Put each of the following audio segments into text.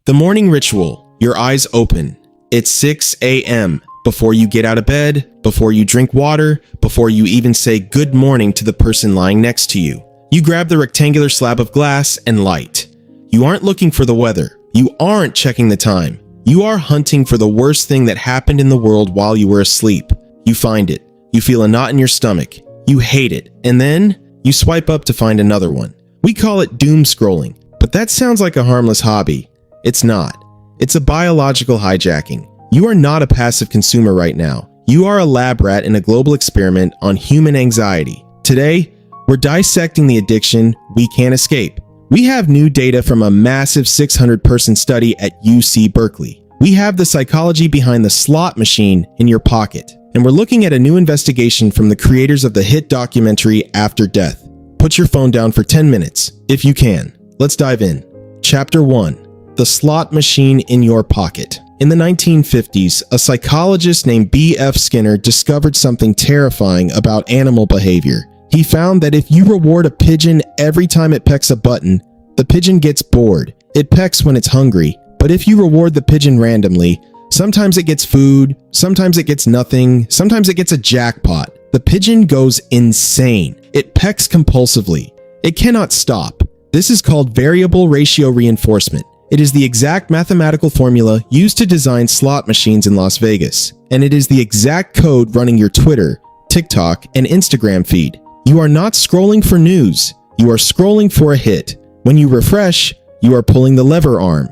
The morning ritual, your eyes open. It's 6 a.m. Before you get out of bed, before you drink water, before you even say good morning to the person lying next to you. You grab the rectangular slab of glass and light. You aren't looking for the weather. You aren't checking the time. You are hunting for the worst thing that happened in the world while you were asleep. You find it. You feel a knot in your stomach. You hate it. And then you swipe up to find another one. We call it doom scrolling, but that sounds like a harmless hobby. It's not. It's a biological hijacking. You are not a passive consumer right now. You are a lab rat in a global experiment on human anxiety. Today, we're dissecting the addiction we can't escape. We have new data from a massive 600-person study at UC Berkeley. We have the psychology behind the slot machine in your pocket. And we're looking at a new investigation from the creators of the hit documentary After Death. Put your phone down for 10 minutes, if you can. Let's dive in. Chapter 1. The slot machine in your pocket. In the 1950s, a psychologist named B.F. Skinner discovered something terrifying about animal behavior. He found that if you reward a pigeon every time it pecks a button, the pigeon gets bored. It pecks when it's hungry, but if you reward the pigeon randomly, sometimes it gets food, sometimes it gets nothing, sometimes it gets a jackpot. The pigeon goes insane. It pecks compulsively. It cannot stop. This is called variable ratio reinforcement. It is the exact mathematical formula used to design slot machines in Las Vegas, and it is the exact code running your Twitter, TikTok, and Instagram feed. You are not scrolling for news. You are scrolling for a hit. When you refresh, you are pulling the lever arm.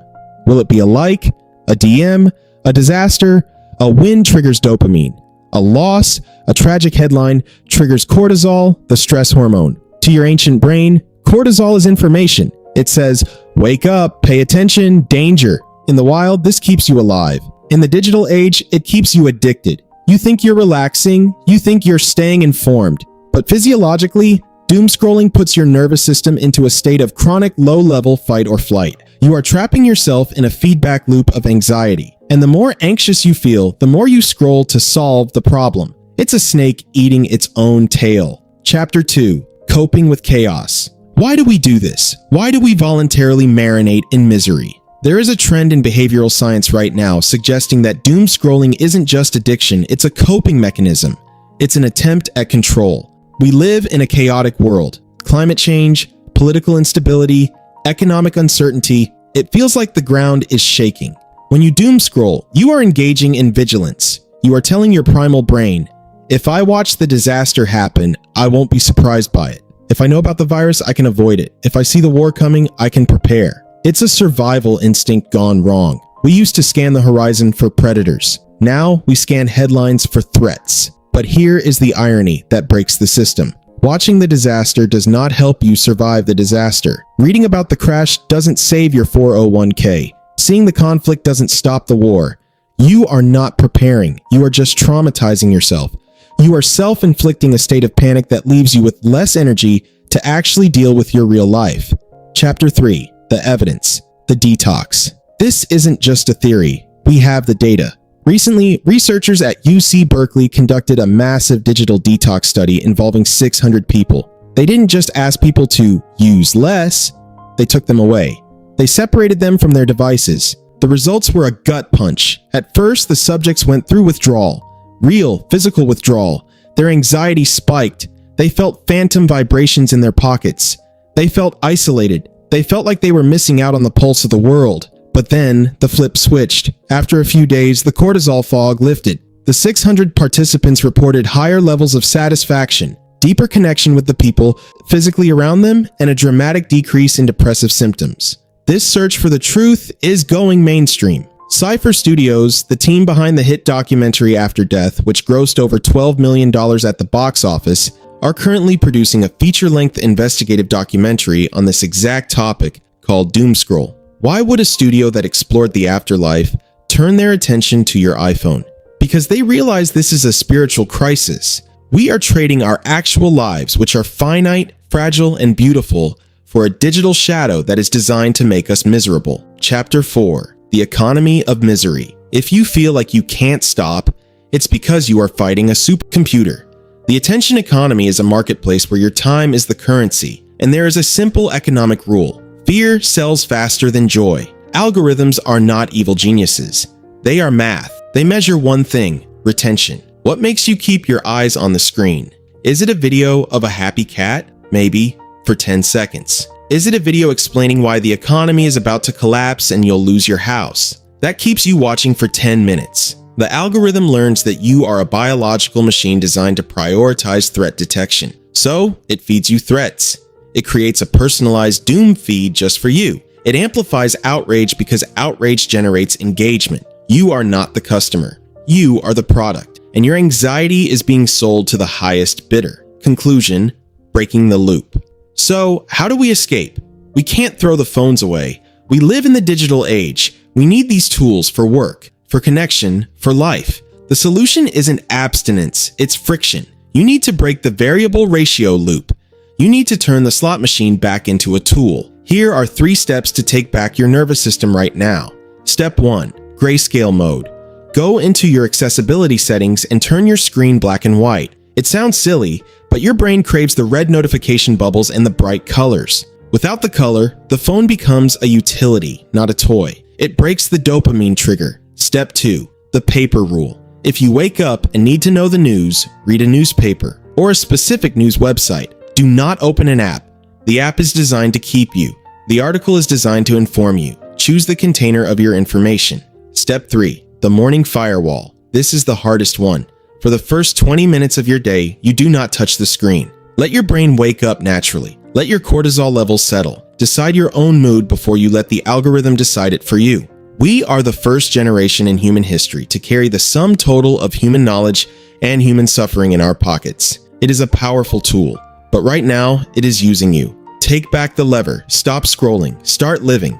Will it be a like, a DM, a disaster? A win triggers dopamine. A loss, a tragic headline, triggers cortisol, the stress hormone. To your ancient brain, cortisol is information. It says, wake up, pay attention, danger. In the wild, this keeps you alive. In the digital age, it keeps you addicted. You think you're relaxing, you think you're staying informed. But physiologically, doom scrolling puts your nervous system into a state of chronic low-level fight or flight. You are trapping yourself in a feedback loop of anxiety. And the more anxious you feel, the more you scroll to solve the problem. It's a snake eating its own tail. Chapter 2. Coping with Chaos. Why do we do this? Why do we voluntarily marinate in misery? There is a trend in behavioral science right now suggesting that doom scrolling isn't just addiction, it's a coping mechanism. It's an attempt at control. We live in a chaotic world. Climate change, political instability, economic uncertainty. It feels like the ground is shaking. When you doom scroll, you are engaging in vigilance. You are telling your primal brain, if I watch the disaster happen, I won't be surprised by it. If I know about the virus, I can avoid it. If I see the war coming, I can prepare. It's a survival instinct gone wrong. We used to scan the horizon for predators. Now we scan headlines for threats. But here is the irony that breaks the system. Watching the disaster does not help you survive the disaster. Reading about the crash doesn't save your 401k. Seeing the conflict doesn't stop the war. You are not preparing. You are just traumatizing yourself. You are self-inflicting a state of panic that leaves you with less energy to actually deal with your real life. Chapter 3. The evidence. The detox. This isn't just a theory. We have the data. Recently, researchers at UC Berkeley conducted a massive digital detox study involving 600 people. They didn't just ask people to use less, they took them away. They separated them from their devices. The results were a gut punch. At first, the subjects went through withdrawal. Real, physical withdrawal. Their anxiety spiked. They felt phantom vibrations in their pockets. They felt isolated. They felt like they were missing out on the pulse of the world. But then, the flip switched. After a few days, the cortisol fog lifted. The 600 participants reported higher levels of satisfaction, deeper connection with the people physically around them, and a dramatic decrease in depressive symptoms. This search for the truth is going mainstream. Cypher Studios, the team behind the hit documentary After Death, which grossed over $12 million at the box office, are currently producing a feature-length investigative documentary on this exact topic called Doomscroll. Why would a studio that explored the afterlife turn their attention to your iPhone? Because they realize this is a spiritual crisis. We are trading our actual lives, which are finite, fragile, and beautiful, for a digital shadow that is designed to make us miserable. Chapter 4. The Economy of Misery. If you feel like you can't stop, it's because you are fighting a supercomputer. The attention economy is a marketplace where your time is the currency, and there is a simple economic rule. Fear sells faster than joy. Algorithms are not evil geniuses. They are math. They measure one thing: retention. What makes you keep your eyes on the screen? Is it a video of a happy cat? Maybe, for 10 seconds. Is it a video explaining why the economy is about to collapse and you'll lose your house? That keeps you watching for 10 minutes. The algorithm learns that you are a biological machine designed to prioritize threat detection. So, it feeds you threats. It creates a personalized doom feed just for you. It amplifies outrage because outrage generates engagement. You are not the customer. You are the product, and your anxiety is being sold to the highest bidder. Conclusion: breaking the loop. So, how do we escape? We can't throw the phones away. We live in the digital age. We need these tools for work, for connection, for life. The solution isn't abstinence, it's friction. You need to break the variable ratio loop. You need to turn the slot machine back into a tool. Here are 3 steps to take back your nervous system right now. Step 1. Grayscale mode. Go into your accessibility settings and turn your screen black and white. It sounds silly, but your brain craves the red notification bubbles and the bright colors. Without the color, the phone becomes a utility, not a toy. It breaks the dopamine trigger. Step 2. The paper rule. If you wake up and need to know the news, read a newspaper or a specific news website. Do not open an app. The app is designed to keep you. The article is designed to inform you. Choose the container of your information. Step 3. The morning firewall. This is the hardest one. For the first 20 minutes of your day, you do not touch the screen. Let your brain wake up naturally. Let your cortisol levels settle. Decide your own mood before you let the algorithm decide it for you. We are the first generation in human history to carry the sum total of human knowledge and human suffering in our pockets. It is a powerful tool, but right now it is using you. Take back the lever, stop scrolling, start living.